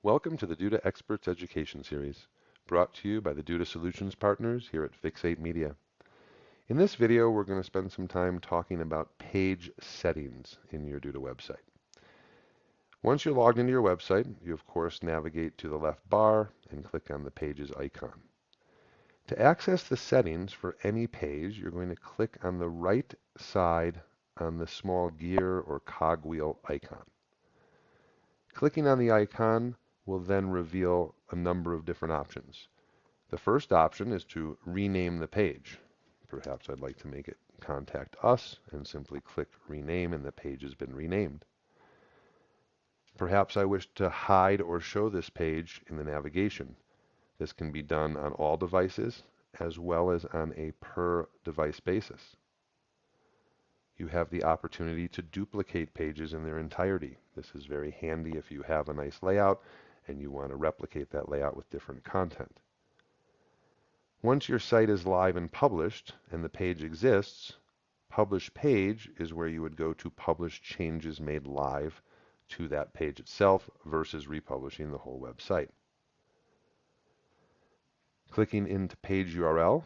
Welcome to the Duda Experts Education Series, brought to you by the Duda Solutions Partners here at Fixate Media. In this video, we're going to spend some time talking about page settings in your Duda website. Once you're logged into your website, you of course navigate to the left bar and click on the Pages icon. To access the settings for any page, you're going to click on the right side on the small gear or cogwheel icon. Clicking on the icon will then reveal a number of different options. The first option is to rename the page. Perhaps I'd like to make it Contact Us and simply click Rename and the page has been renamed. Perhaps I wish to hide or show this page in the navigation. This can be done on all devices as well as on a per device basis. You have the opportunity to duplicate pages in their entirety. This is very handy if you have a nice layout and you want to replicate that layout with different content. Once your site is live and published and the page exists, Publish Page is where you would go to publish changes made live to that page itself versus republishing the whole website. Clicking into Page URL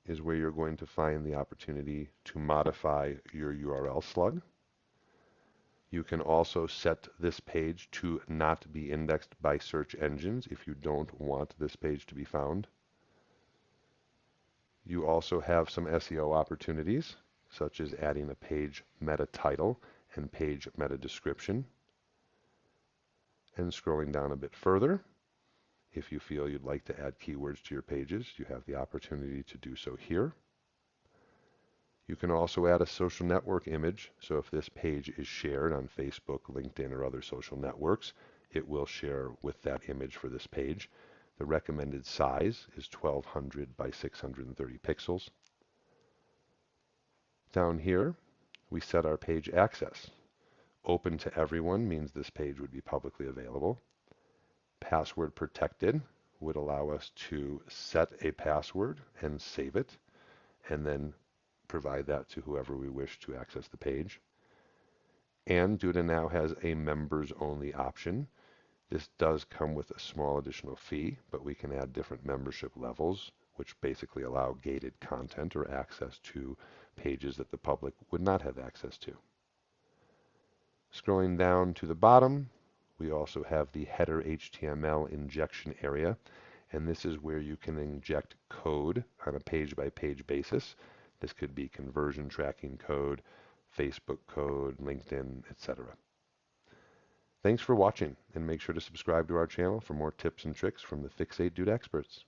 is where you're going to find the opportunity to modify your URL slug. You can also set this page to not be indexed by search engines if you don't want this page to be found. You also have some SEO opportunities, such as adding a page meta title and page meta description. And scrolling down a bit further, if you feel you'd like to add keywords to your pages, you have the opportunity to do so here. You can also add a social network image, so if this page is shared on Facebook, LinkedIn, or other social networks, it will share with that image for this page. The recommended size is 1200 by 630 pixels. Down here, we set our page access. Open to everyone means this page would be publicly available. Password protected would allow us to set a password and save it, and then provide that to whoever we wish to access the page. And Duda now has a members only option. This does come with a small additional fee, but we can add different membership levels, which basically allow gated content or access to pages that the public would not have access to. Scrolling down to the bottom, we also have the header HTML injection area, and this is where you can inject code on a page-by-page basis. This could be conversion tracking code, Facebook code, LinkedIn, etc. Thanks for watching, and make sure to subscribe to our channel for more tips and tricks from the Fixate Duda experts.